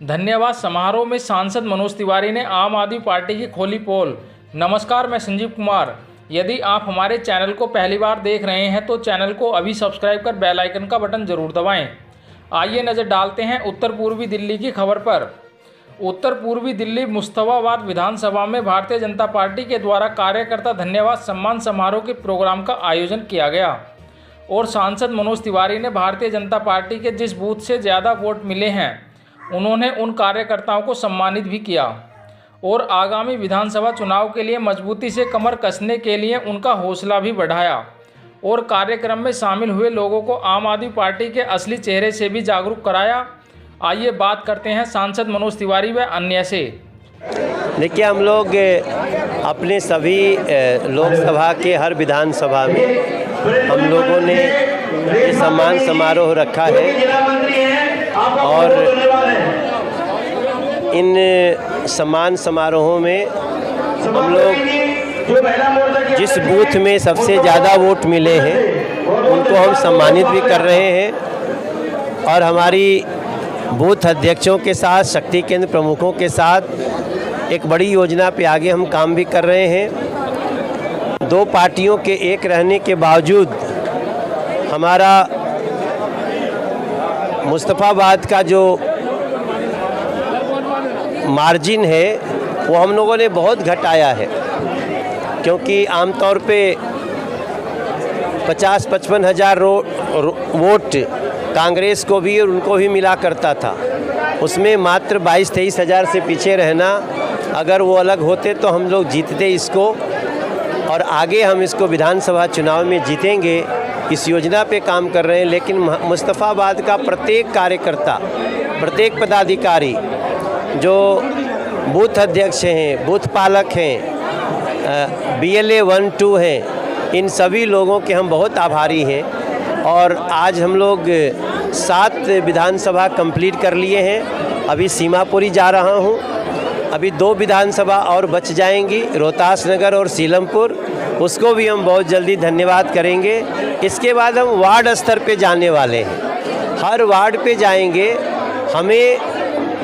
धन्यवाद समारोह में सांसद मनोज तिवारी ने आम आदमी पार्टी की खोली पोल। नमस्कार, मैं संजीव कुमार। यदि आप हमारे चैनल को पहली बार देख रहे हैं तो चैनल को अभी सब्सक्राइब कर बेल आइकन का बटन जरूर दबाएं। आइए नज़र डालते हैं उत्तर पूर्वी दिल्ली की खबर पर। उत्तर पूर्वी दिल्ली मुस्तफाबाद विधानसभा में भारतीय जनता पार्टी के द्वारा कार्यकर्ता धन्यवाद सम्मान समारोह के प्रोग्राम का आयोजन किया गया और सांसद मनोज तिवारी ने भारतीय जनता पार्टी के जिस बूथ से ज़्यादा वोट मिले हैं उन्होंने उन कार्यकर्ताओं को सम्मानित भी किया और आगामी विधानसभा चुनाव के लिए मजबूती से कमर कसने के लिए उनका हौसला भी बढ़ाया और कार्यक्रम में शामिल हुए लोगों को आम आदमी पार्टी के असली चेहरे से भी जागरूक कराया। आइए बात करते हैं सांसद मनोज तिवारी व अन्य से। देखिए, हम लोग अपने सभी लोकसभा के हर विधानसभा में हम लोगों ने ये सम्मान समारोह रखा है और इन सम्मान समारोहों में हम लोग जिस बूथ में सबसे ज़्यादा वोट मिले हैं उनको हम सम्मानित भी कर रहे हैं और हमारी बूथ अध्यक्षों के साथ, शक्ति केंद्र प्रमुखों के साथ एक बड़ी योजना पे आगे हम काम भी कर रहे हैं। दो पार्टियों के एक रहने के बावजूद हमारा मुस्तफाबाद का जो मार्जिन है वो हम लोगों ने बहुत घटाया है, क्योंकि आमतौर पे 50-55 हज़ार वोट कांग्रेस को भी और उनको भी मिला करता था। उसमें मात्र 22-23 हज़ार से पीछे रहना, अगर वो अलग होते तो हम लोग जीतते इसको और आगे हम इसको विधानसभा चुनाव में जीतेंगे। इस योजना पे काम कर रहे हैं, लेकिन मुस्तफाबाद का प्रत्येक कार्यकर्ता, प्रत्येक पदाधिकारी जो बूथ अध्यक्ष हैं, बूथ पालक हैं, BLA 1-2 हैं, इन सभी लोगों के हम बहुत आभारी हैं। और आज हम लोग 7 विधानसभा कंप्लीट कर लिए हैं। अभी सीमापुरी जा रहा हूँ, अभी 2 विधानसभा और बच जाएंगी, रोहतास नगर और सीलमपुर, उसको भी हम बहुत जल्दी धन्यवाद करेंगे। इसके बाद हम वार्ड स्तर पे जाने वाले हैं, हर वार्ड पे जाएंगे। हमें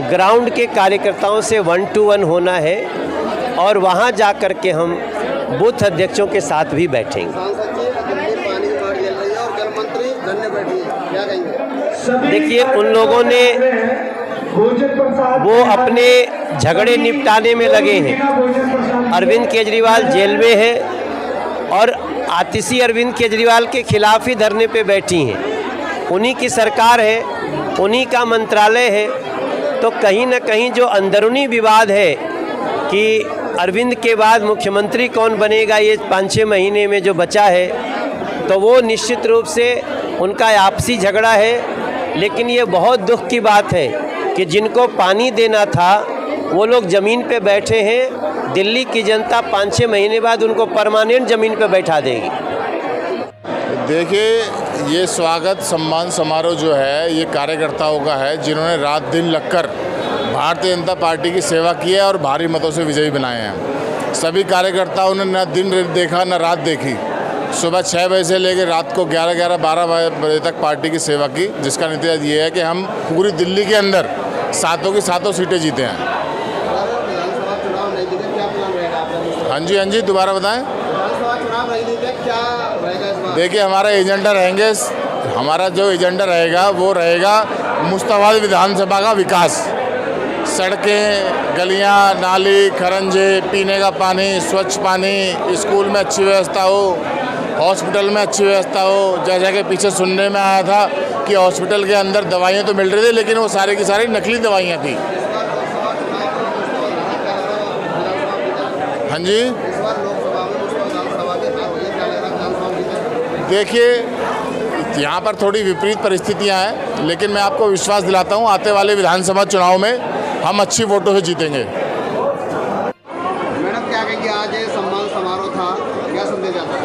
ग्राउंड के कार्यकर्ताओं से 1-to-1 होना है और वहाँ जा कर के हम बूथ अध्यक्षों के साथ भी बैठेंगे। देखिए, उन लोगों ने वो अपने झगड़े निपटाने में लगे हैं। अरविंद केजरीवाल जेल में है और आतिशी अरविंद केजरीवाल के खिलाफ ही धरने पे बैठी हैं। उन्हीं की सरकार है, उन्हीं का मंत्रालय है, तो कहीं ना कहीं जो अंदरूनी विवाद है कि अरविंद के बाद मुख्यमंत्री कौन बनेगा, ये 5-6 महीने में जो बचा है, तो वो निश्चित रूप से उनका आपसी झगड़ा है। लेकिन ये बहुत दुख की बात है कि जिनको पानी देना था वो लोग ज़मीन पे बैठे हैं। दिल्ली की जनता 5-6 महीने बाद उनको परमानेंट ज़मीन पे बैठा देगी। देखिए, ये स्वागत सम्मान समारोह जो है ये कार्यकर्ताओं का है, जिन्होंने रात दिन लगकर भारतीय जनता पार्टी की सेवा की है और भारी मतों से विजयी बनाए हैं। सभी कार्यकर्ताओं ने न दिन देखा न रात देखी। सुबह 6 बजे से लेकर रात को 11-12 बजे तक पार्टी की सेवा की, जिसका नतीजा ये है कि हम पूरी दिल्ली के अंदर 7 की 7 सीटें जीते हैं। हाँ जी, दोबारा बताएं। देखिए, हमारा एजेंडा रहेंगे, हमारा जो एजेंडा रहेगा वो रहेगा मुस्तफाबाद विधानसभा का विकास। सड़कें, गलियां, नाली, खरंजे, पीने का पानी, स्वच्छ पानी, स्कूल में अच्छी व्यवस्था हो, हॉस्पिटल में अच्छी व्यवस्था हो। जैसा कि पीछे सुनने में आया था कि हॉस्पिटल के अंदर दवाइयाँ तो मिल रही थी, लेकिन वो सारी की सारी नकली दवाइयाँ थी। हाँ जी, देखिए, यहाँ पर थोड़ी विपरीत परिस्थितियाँ हैं, लेकिन मैं आपको विश्वास दिलाता हूँ आते वाले विधानसभा चुनाव में हम अच्छी वोटों से जीतेंगे। मैडम, क्या कहेंगे, आज ये सम्मान समारोह था, क्या संदेश जाता है?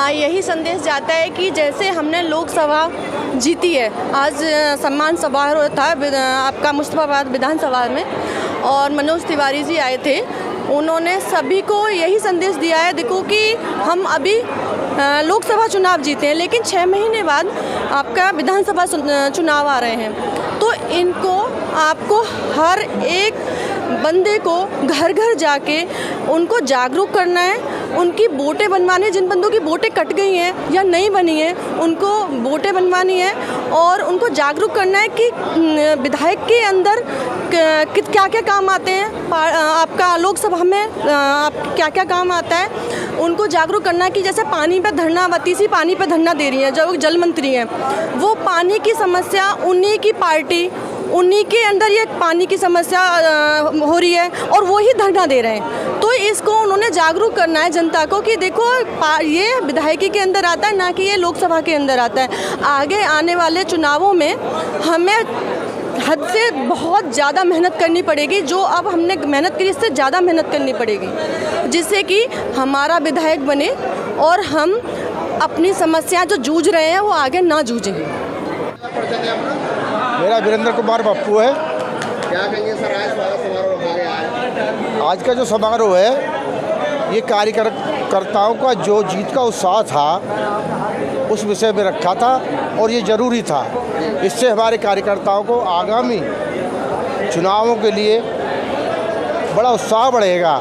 यही संदेश जाता है कि जैसे हमने लोकसभा जीती है, आज सम्मान समारोह था आपका मुस्तफाबाद विधानसभा में और मनोज तिवारी जी आए थे। उन्होंने सभी को यही संदेश दिया है, देखो कि हम अभी लोकसभा चुनाव जीते हैं, लेकिन 6 महीने बाद आपका विधानसभा चुनाव आ रहे हैं, तो इनको आपको हर एक बंदे को घर घर जाके उनको जागरूक करना है, उनकी वोटें बनवानी, जिन बंदों की वोटें कट गई हैं या नहीं बनी हैं उनको वोटें बनवानी है और उनको जागरूक करना है कि विधायक के अंदर क्या क्या काम आते हैं, आपका लोकसभा में आप क्या क्या काम आता है, उनको जागरूक करना है कि जैसे पानी पे धरना, वतीसी पानी पे धरना दे रही है, जो जल मंत्री हैं, वो पानी की समस्या उन्हीं की पार्टी, उन्हीं के अंदर ये पानी की समस्या हो रही है और वो ही धरना दे रहे हैं। तो इसको उन्होंने जागरूक करना है जनता को कि देखो ये विधायकी के अंदर आता है, ना कि ये लोकसभा के अंदर आता है। आगे आने वाले चुनावों में हमें हद से बहुत ज़्यादा मेहनत करनी पड़ेगी, जो अब हमने मेहनत करी इससे ज़्यादा मेहनत करनी पड़ेगी, जिससे कि हमारा विधायक बने और हम अपनी समस्या जो जूझ रहे हैं वो आगे ना जूझें। मेरा वीरेंद्र कुमार पप्पू है। क्या कहेंगे सर, आज स्वागत समारोह रखा गया है? आज का जो समारोह है ये कार्यकर्ताओं का जो जीत का उत्साह था उस विषय में रखा था और ये ज़रूरी था। इससे हमारे कार्यकर्ताओं को आगामी चुनावों के लिए बड़ा उत्साह बढ़ेगा।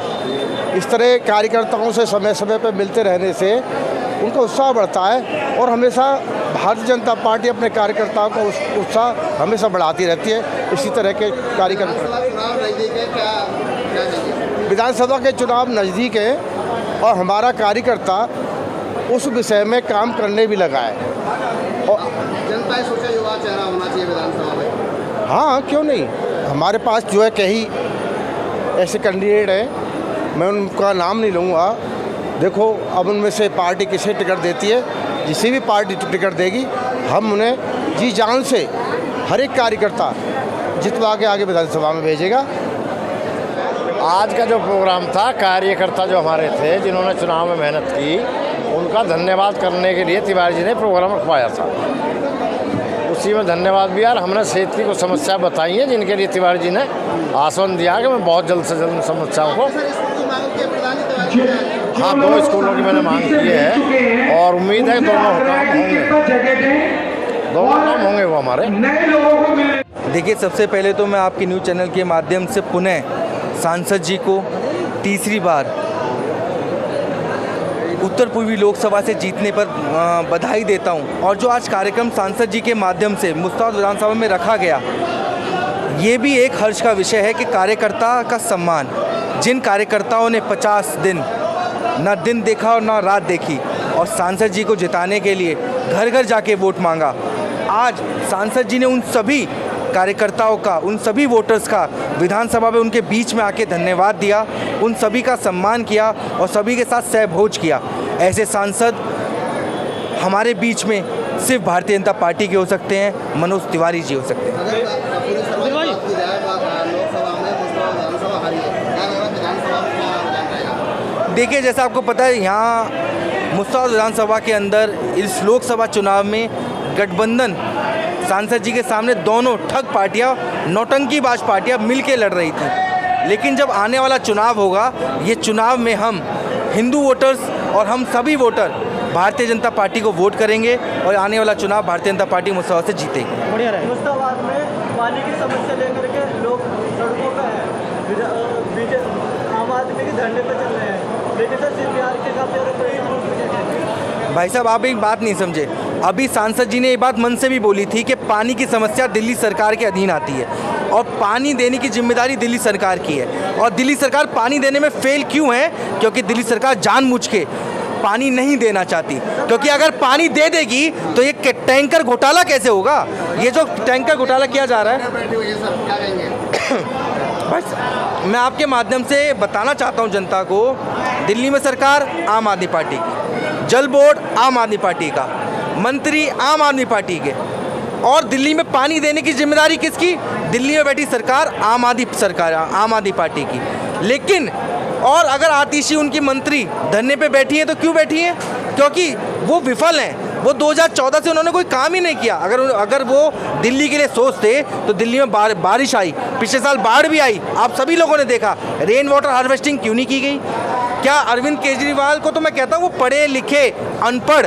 इस तरह कार्यकर्ताओं से समय समय पर मिलते रहने से उनका उत्साह बढ़ता है और हमेशा भारतीय जनता पार्टी अपने कार्यकर्ताओं का उत्साह हमेशा बढ़ाती रहती है। इसी तरह के कार्यकर्ता विधानसभा के चुनाव नज़दीक है और हमारा कार्यकर्ता उस विषय में काम करने भी लगा है। और जनता सोचा युवा चेहरा होना चाहिए विधानसभा में। हाँ, क्यों नहीं। हमारे पास जो है कई ऐसे कैंडिडेट हैं, मैं उनका नाम नहीं लूँगा। देखो अब उनमें से पार्टी किसे टिकट देती है, जिसे भी पार्टी टिकट देगी हम उन्हें जी जान से हर एक कार्यकर्ता जितवा के आगे विधानसभा में भेजेगा। आज का जो प्रोग्राम था, कार्यकर्ता जो हमारे थे जिन्होंने चुनाव में मेहनत की, उनका धन्यवाद करने के लिए तिवारी जी ने प्रोग्राम रखवाया था। उसी में धन्यवाद भी यार, हमने क्षेत्र की कुछ समस्या बताई है जिनके लिए तिवारी जी ने आश्वासन दिया कि मैं बहुत जल्द से जल्द समस्याओं को, हाँ 2 स्कूलों की मैंने मांग की है और उम्मीद है दोनों काम होंगे वो हमारे। देखिए, सबसे पहले तो मैं आपके न्यूज़ चैनल के माध्यम से पुनः सांसद जी को तीसरी बार उत्तर पूर्वी लोकसभा से जीतने पर बधाई देता हूं। और जो आज कार्यक्रम सांसद जी के माध्यम से मुस्ताद विधानसभा में रखा गया, ये भी एक हर्ष का विषय है कि कार्यकर्ता का सम्मान। जिन कार्यकर्ताओं ने 50 दिन ना दिन देखा और ना रात देखी और सांसद जी को जिताने के लिए घर घर जाके वोट मांगा, आज सांसद जी ने उन सभी कार्यकर्ताओं का, उन सभी वोटर्स का विधानसभा में उनके बीच में आके धन्यवाद दिया, उन सभी का सम्मान किया और सभी के साथ सहभोज किया। ऐसे सांसद हमारे बीच में सिर्फ भारतीय जनता पार्टी के हो सकते हैं, मनोज तिवारी जी हो सकते हैं। देखिए, जैसा आपको पता है, यहाँ मुस्ताद विधानसभा के अंदर इस लोकसभा चुनाव में गठबंधन सांसद जी के सामने दोनों ठग पार्टियां, नौटंकीबाज पार्टियां मिलके लड़ रही थी। लेकिन जब आने वाला चुनाव होगा, ये चुनाव में हम हिंदू वोटर्स और हम सभी वोटर भारतीय जनता पार्टी को वोट करेंगे और आने वाला चुनाव भारतीय जनता पार्टी मुस्ताबाद से जीतेगी। बढ़िया रहे। मुस्ताबाद में पानी की समस्या लेकर के लोग सड़कों पर हैं, आम आदमी के धरने पर चल रहे हैं, लेकिन सर CPR के भाई साहब, आप एक बात नहीं समझे। अभी सांसद जी ने ये बात मन से भी बोली थी कि पानी की समस्या दिल्ली सरकार के अधीन आती है और पानी देने की जिम्मेदारी दिल्ली सरकार की है। और दिल्ली सरकार पानी देने में फेल क्यों है? क्योंकि दिल्ली सरकार जानबूझ के पानी नहीं देना चाहती, क्योंकि अगर पानी दे देगी तो ये टैंकर घोटाला कैसे होगा? ये जो टैंकर घोटाला किया जा रहा है, बस मैं आपके माध्यम से बताना चाहता हूँ जनता को, दिल्ली में सरकार आम आदमी पार्टी की, जल बोर्ड आम आदमी पार्टी का, मंत्री आम आदमी पार्टी के, और दिल्ली में पानी देने की जिम्मेदारी किसकी? दिल्ली में बैठी सरकार आम आदमी पार्टी की। लेकिन और अगर आतिशी उनकी मंत्री धरने पे बैठी है तो क्यों बैठी है? क्योंकि वो विफल हैं। वो 2014 से उन्होंने कोई काम ही नहीं किया। अगर वो दिल्ली के लिए सोचते तो दिल्ली में बारिश आई, पिछले साल बाढ़ भी आई, आप सभी लोगों ने देखा। रेन वाटर हार्वेस्टिंग क्यों नहीं की गई? क्या अरविंद केजरीवाल को तो मैं कहता हूँ वो पढ़े लिखे अनपढ़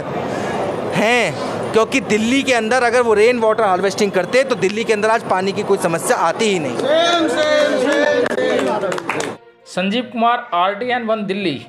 हैं, क्योंकि दिल्ली के अंदर अगर वो रेन वाटर हार्वेस्टिंग करते तो दिल्ली के अंदर आज पानी की कोई समस्या आती ही नहीं। संजीव कुमार, RTN 1 दिल्ली।